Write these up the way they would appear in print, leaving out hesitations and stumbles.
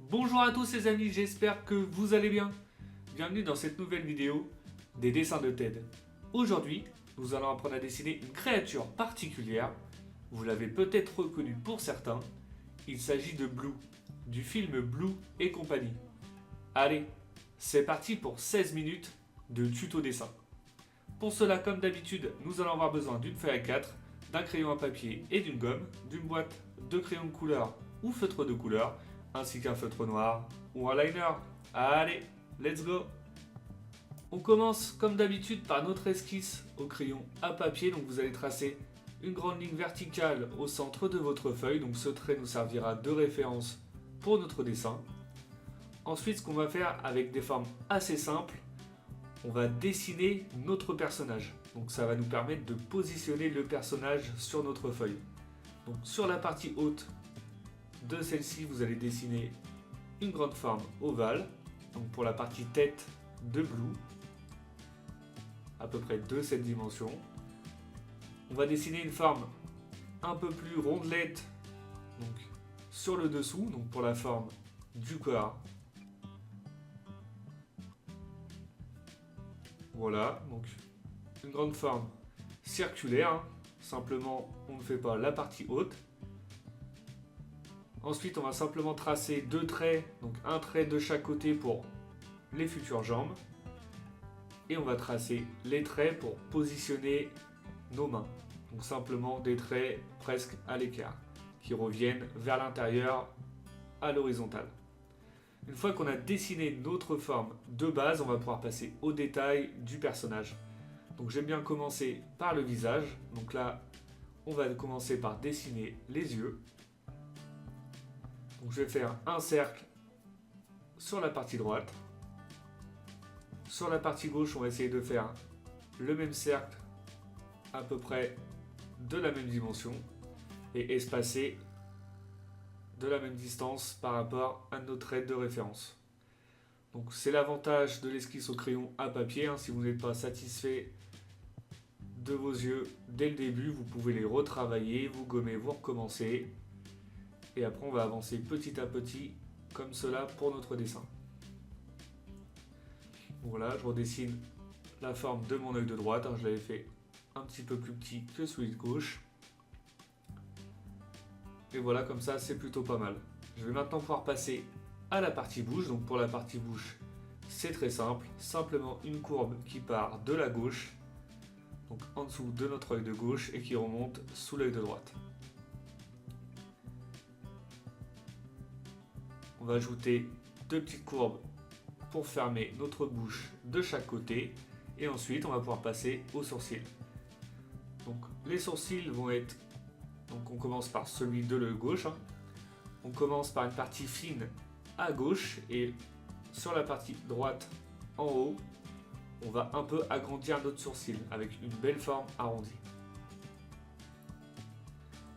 Bonjour à tous les amis, j'espère que vous allez bien. Bienvenue dans cette nouvelle vidéo des dessins de Ted. Aujourd'hui, nous allons apprendre à dessiner une créature particulière. Vous l'avez peut-être reconnue pour certains. Il s'agit de Blue, du film Blue et compagnie. Allez, c'est parti pour 16 minutes de tuto dessin. Pour cela, comme d'habitude, nous allons avoir besoin d'une feuille A4, d'un crayon à papier et d'une gomme, d'une boîte de crayons de couleur ou feutre de couleur, ainsi qu'un feutre noir ou un liner. Allez, let's go! On commence comme d'habitude par notre esquisse au crayon à papier. Donc vous allez tracer une grande ligne verticale au centre de votre feuille. Donc ce trait nous servira de référence pour notre dessin. Ensuite, ce qu'on va faire avec des formes assez simples, on va dessiner notre personnage. Donc ça va nous permettre de positionner le personnage sur notre feuille. Donc sur la partie haute de celle-ci, vous allez dessiner une grande forme ovale. Donc pour la partie tête de Blue, à peu près de cette dimension. On va dessiner une forme un peu plus rondelette, donc sur le dessous, donc pour la forme du corps. Voilà, donc une grande forme circulaire, hein. Simplement on ne fait pas la partie haute. Ensuite on va simplement tracer deux traits, donc un trait de chaque côté pour les futures jambes. Et on va tracer les traits pour positionner nos mains. Donc simplement des traits presque à l'écart, qui reviennent vers l'intérieur à l'horizontale. Une fois qu'on a dessiné notre forme de base, on va pouvoir passer au détail du personnage. Donc j'aime bien commencer par le visage. Donc là, on va commencer par dessiner les yeux. Donc je vais faire un cercle sur la partie droite. Sur la partie gauche, on va essayer de faire le même cercle à peu près de la même dimension et espacé de la même distance par rapport à nos traits de référence. Donc c'est l'avantage de l'esquisse au crayon à papier, hein. Si vous n'êtes pas satisfait de vos yeux dès le début, vous pouvez les retravailler, vous gommer, vous recommencer. Et après on va avancer petit à petit comme cela pour notre dessin. Voilà, je redessine la forme de mon œil de droite, hein. Je l'avais fait un petit peu plus petit que celui de gauche. Et voilà, comme ça, c'est plutôt pas mal. Je vais maintenant pouvoir passer à la partie bouche. Donc pour la partie bouche, c'est très simple. Simplement une courbe qui part de la gauche, donc en dessous de notre œil de gauche, et qui remonte sous l'œil de droite. On va ajouter deux petites courbes pour fermer notre bouche de chaque côté. Et ensuite, on va pouvoir passer aux sourcils. Donc les sourcils vont être... Donc on commence par celui de l'œil gauche. On commence par une partie fine à gauche et sur la partie droite en haut, on va un peu agrandir notre sourcil avec une belle forme arrondie.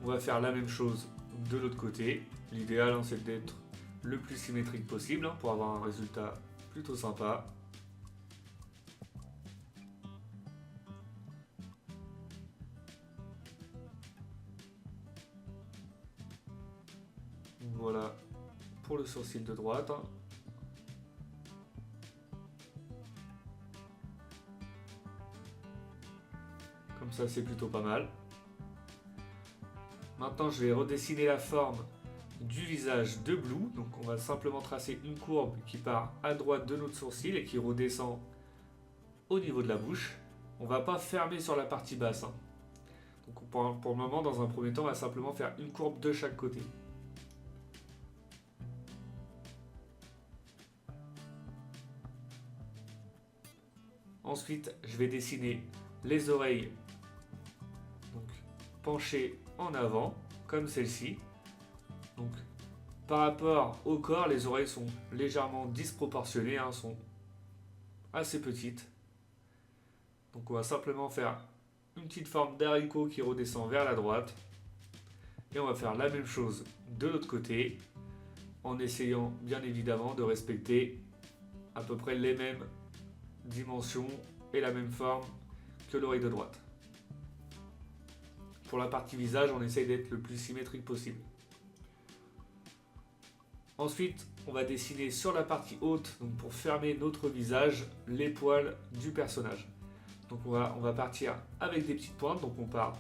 On va faire la même chose de l'autre côté. L'idéal, c'est d'être le plus symétrique possible pour avoir un résultat plutôt sympa. Voilà pour le sourcil de droite. Comme ça, c'est plutôt pas mal. Maintenant, je vais redessiner la forme du visage de Blue. Donc on va simplement tracer une courbe qui part à droite de notre sourcil et qui redescend au niveau de la bouche. On ne va pas fermer sur la partie basse, hein. Donc pour le moment, dans un premier temps, on va simplement faire une courbe de chaque côté. Ensuite, je vais dessiner les oreilles, donc penchées en avant, comme celle-ci. Donc, par rapport au corps, les oreilles sont légèrement disproportionnées, hein, sont assez petites. Donc on va simplement faire une petite forme d'haricot qui redescend vers la droite. Et on va faire la même chose de l'autre côté, en essayant bien évidemment de respecter à peu près les mêmes dimensions et la même forme que l'oreille de droite. Pour la partie visage, on essaye d'être le plus symétrique possible. Ensuite, on va dessiner sur la partie haute, donc pour fermer notre visage, les poils du personnage. Donc on va partir avec des petites pointes, donc on part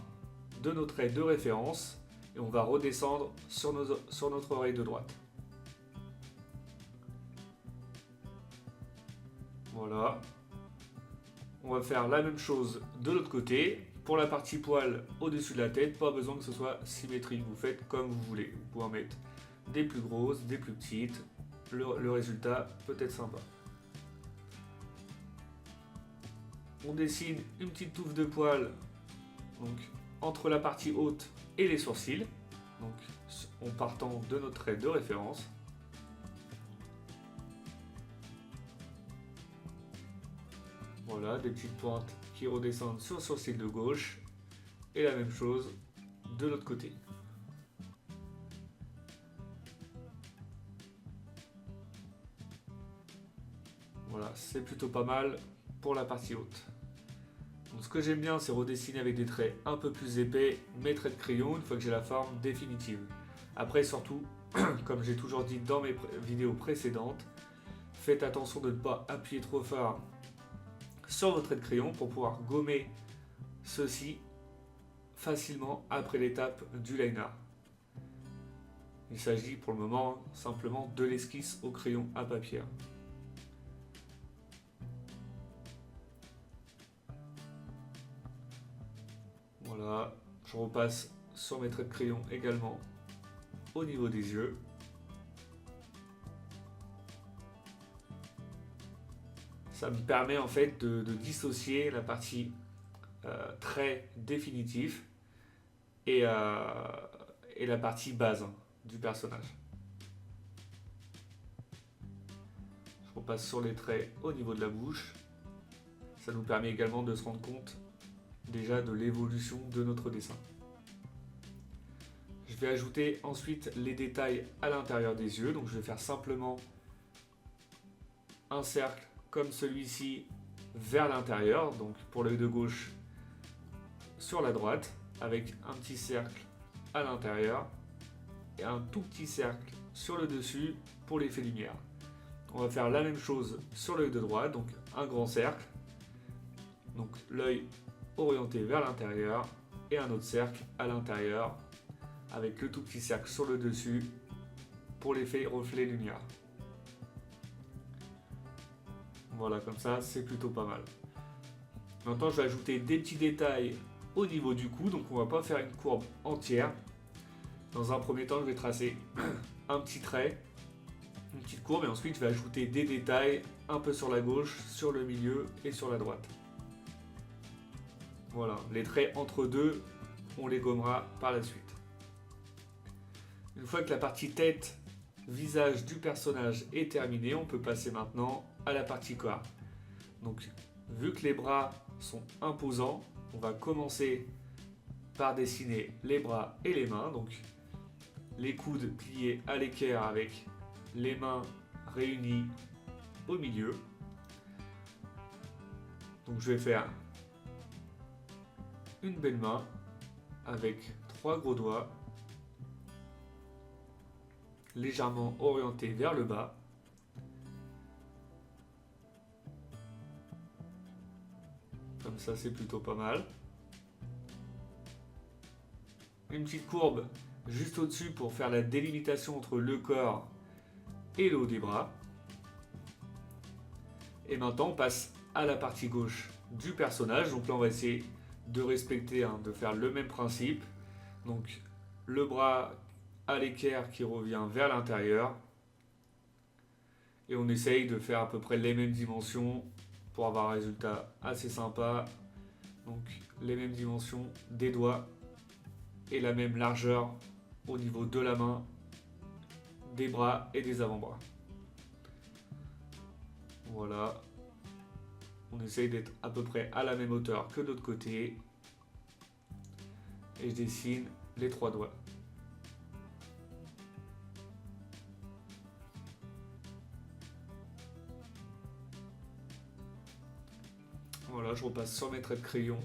de nos traits de référence et on va redescendre sur notre oreille de droite. Voilà. On va faire la même chose de l'autre côté. Pour la partie poil au-dessus de la tête, pas besoin que ce soit symétrique, vous faites comme vous voulez. Vous pouvez en mettre des plus grosses, des plus petites, le résultat peut être sympa. On dessine une petite touffe de poils donc, entre la partie haute et les sourcils, donc en partant de notre trait de référence. Voilà, des petites pointes qui redescendent sur le sourcil de gauche et la même chose de l'autre côté. Voilà, c'est plutôt pas mal pour la partie haute. Donc, ce que j'aime bien, c'est redessiner avec des traits un peu plus épais mes traits de crayon une fois que j'ai la forme définitive. Après, surtout, comme j'ai toujours dit dans mes vidéos précédentes, faites attention de ne pas appuyer trop fort sur vos traits de crayon pour pouvoir gommer ceci facilement après l'étape du liner. Il s'agit pour le moment simplement de l'esquisse au crayon à papier. Voilà, je repasse sur mes traits de crayon également au niveau des yeux. Ça me permet en fait de dissocier la partie trait définitif et la partie base du personnage. Je repasse sur les traits au niveau de la bouche. Ça nous permet également de se rendre compte déjà de l'évolution de notre dessin. Je vais ajouter ensuite les détails à l'intérieur des yeux. Donc je vais faire simplement un cercle comme celui-ci vers l'intérieur. Donc pour l'œil de gauche sur la droite avec un petit cercle à l'intérieur et un tout petit cercle sur le dessus pour l'effet lumière. On va faire la même chose sur l'œil de droite, donc un grand cercle, donc l'œil orienté vers l'intérieur et un autre cercle à l'intérieur avec le tout petit cercle sur le dessus pour l'effet reflet lumière. Voilà, comme ça c'est plutôt pas mal. Maintenant je vais ajouter des petits détails au niveau du cou, donc on va pas faire une courbe entière. Dans un premier temps je vais tracer un petit trait, une petite courbe et ensuite je vais ajouter des détails un peu sur la gauche, sur le milieu et sur la droite. Voilà, les traits entre deux, on les gommera par la suite. Une fois que la partie tête, visage du personnage est terminée, on peut passer maintenant à la partie corps. Donc, vu que les bras sont imposants, on va commencer par dessiner les bras et les mains. Donc, les coudes pliés à l'équerre avec les mains réunies au milieu. Donc, je vais faire une belle main avec 3 gros doigts légèrement orientés vers le bas. Comme ça, c'est plutôt pas mal. Une petite courbe juste au-dessus pour faire la délimitation entre le corps et le haut des bras. Et maintenant, on passe à la partie gauche du personnage. Donc là, on va essayer de respecter, de faire le même principe. Donc le bras à l'équerre qui revient vers l'intérieur. Et on essaye de faire à peu près les mêmes dimensions pour avoir un résultat assez sympa. Donc les mêmes dimensions des doigts et la même largeur au niveau de la main, des bras et des avant-bras. Voilà. On essaye d'être à peu près à la même hauteur que de l'autre côté. Et je dessine les 3 doigts. Voilà, je repasse sur mes traits de crayon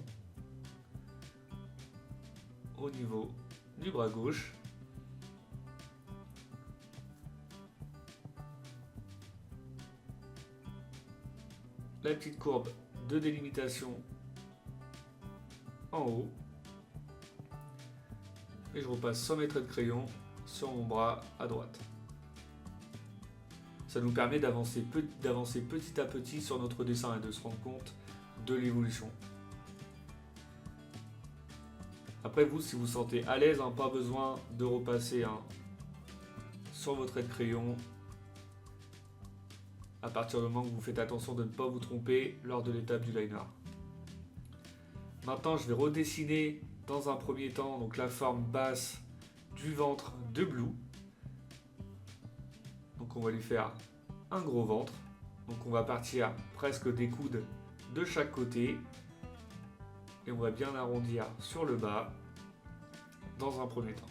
au niveau du bras gauche. la petite courbe de délimitation en haut. Et je repasse sur mes traits de crayon sur mon bras à droite. Ça nous permet d'avancer petit à petit sur notre dessin et de se rendre compte de l'évolution. Après vous, si vous sentez à l'aise, pas besoin de repasser sur vos traits de crayon. À partir du moment où vous faites attention de ne pas vous tromper lors de l'étape du liner. Maintenant, je vais redessiner dans un premier temps donc la forme basse du ventre de Blue. Donc on va lui faire un gros ventre. Donc on va partir presque des coudes de chaque côté. Et on va bien arrondir sur le bas dans un premier temps.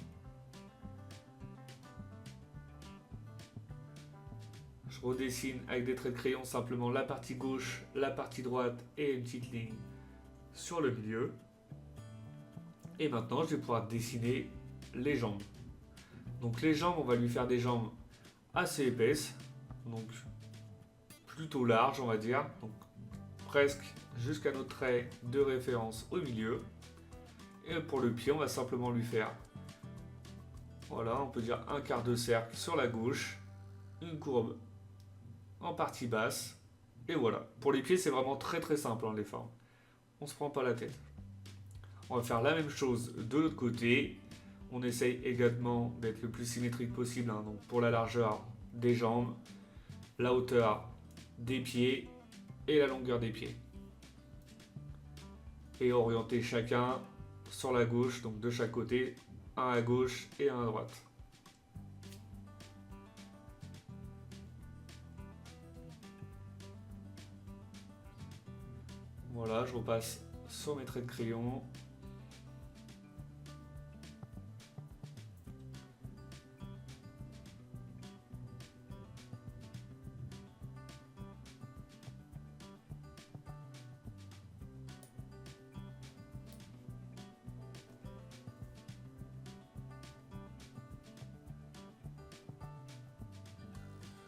Je redessine avec des traits de crayon simplement la partie gauche, la partie droite et une petite ligne sur le milieu. Et maintenant, je vais pouvoir dessiner les jambes. Donc les jambes, on va lui faire des jambes assez épaisses, donc plutôt larges, on va dire, donc presque jusqu'à notre trait de référence au milieu. Et pour le pied, on va simplement lui faire, voilà, on peut dire un quart de cercle sur la gauche, une courbe en partie basse, et voilà. Pour les pieds, c'est vraiment très simple, les formes. On se prend pas la tête. On va faire la même chose de l'autre côté. On essaye également d'être le plus symétrique possible, donc pour la largeur des jambes, la hauteur des pieds et la longueur des pieds. Et orienter chacun sur la gauche, donc de chaque côté, un à gauche et un à droite. Voilà, je repasse sur mes traits de crayon.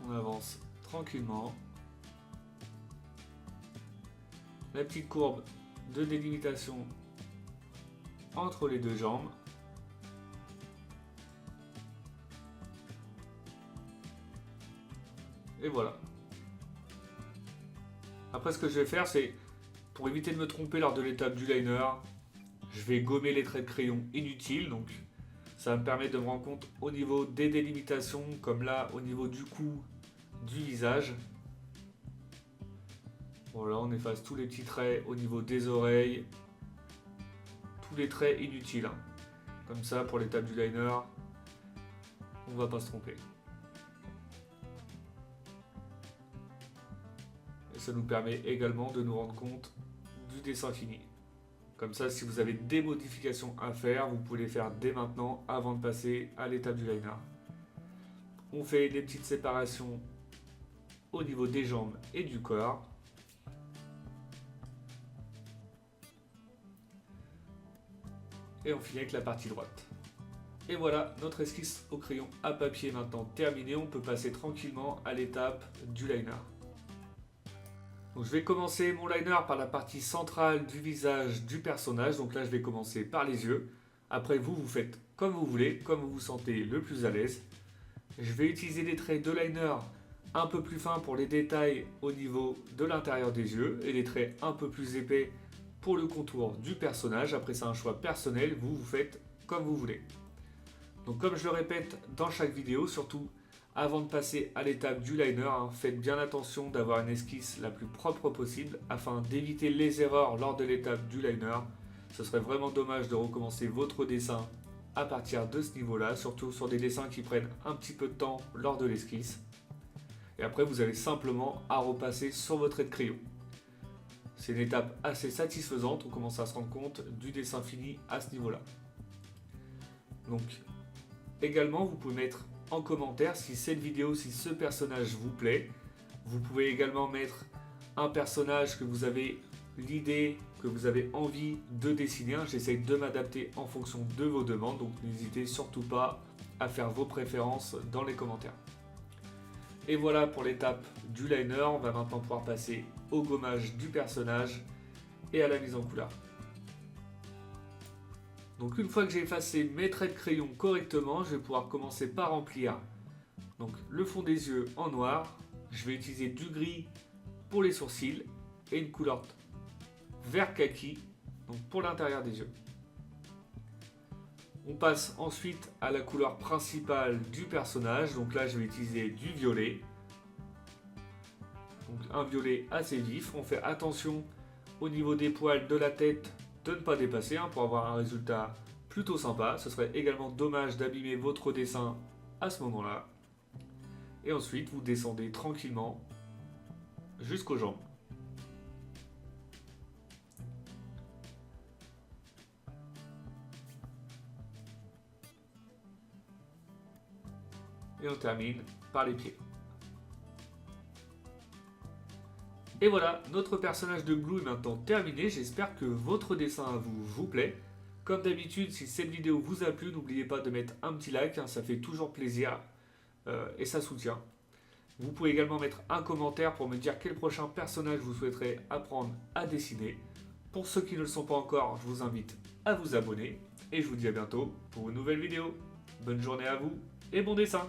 On avance tranquillement. La petite courbe de délimitation entre les deux jambes. Et voilà. Après, ce que je vais faire, c'est, pour éviter de me tromper lors de l'étape du liner, je vais gommer les traits de crayon inutiles. Donc, ça va me permettre de me rendre compte au niveau des délimitations, comme là, au niveau du cou, du visage. Voilà, on efface tous les petits traits au niveau des oreilles, tous les traits inutiles. Comme ça, pour l'étape du liner, on ne va pas se tromper. Et ça nous permet également de nous rendre compte du dessin fini. Comme ça, si vous avez des modifications à faire, vous pouvez les faire dès maintenant avant de passer à l'étape du liner. On fait des petites séparations au niveau des jambes et du corps. Et on finit avec la partie droite. Et voilà, notre esquisse au crayon à papier maintenant terminée. On peut passer tranquillement à l'étape du liner. Donc je vais commencer mon liner par la partie centrale du visage du personnage. Donc là, je vais commencer par les yeux. Après, vous faites comme vous voulez, comme vous vous sentez le plus à l'aise. Je vais utiliser des traits de liner un peu plus fins pour les détails au niveau de l'intérieur des yeux et des traits un peu plus épais pour le contour du personnage. Après, c'est un choix personnel, vous faites comme vous voulez. Donc comme je le répète dans chaque vidéo, surtout avant de passer à l'étape du liner, faites bien attention d'avoir une esquisse la plus propre possible afin d'éviter les erreurs lors de l'étape du liner. Ce serait vraiment dommage de recommencer votre dessin à partir de ce niveau-là, surtout sur des dessins qui prennent un petit peu de temps lors de l'esquisse. Et après, vous avez simplement à repasser sur votre trait de crayon. C'est une étape assez satisfaisante, on commence à se rendre compte du dessin fini à ce niveau-là. Donc, également, vous pouvez mettre en commentaire si cette vidéo, si ce personnage vous plaît. Vous pouvez également mettre un personnage que vous avez l'idée, que vous avez envie de dessiner. J'essaye de m'adapter en fonction de vos demandes, donc n'hésitez surtout pas à faire vos préférences dans les commentaires. Et voilà pour l'étape du liner, on va maintenant pouvoir passer au gommage du personnage et à la mise en couleur. Donc une fois que j'ai effacé mes traits de crayon correctement, je vais pouvoir commencer par remplir donc, le fond des yeux en noir. Je vais utiliser du gris pour les sourcils et une couleur vert kaki donc pour l'intérieur des yeux. On passe ensuite à la couleur principale du personnage. Donc là, je vais utiliser du violet. Donc un violet assez vif. On fait attention au niveau des poils de la tête de ne pas dépasser pour avoir un résultat plutôt sympa. Ce serait également dommage d'abîmer votre dessin à ce moment-là. Et ensuite, vous descendez tranquillement jusqu'aux jambes. Et on termine par les pieds. Et voilà, notre personnage de Glou est maintenant terminé. J'espère que votre dessin vous plaît. Comme d'habitude, si cette vidéo vous a plu, n'oubliez pas de mettre un petit like, ça fait toujours plaisir et ça soutient. Vous pouvez également mettre un commentaire pour me dire quel prochain personnage vous souhaiterez apprendre à dessiner. Pour ceux qui ne le sont pas encore, je vous invite à vous abonner et je vous dis à bientôt pour une nouvelle vidéo. Bonne journée à vous et bon dessin!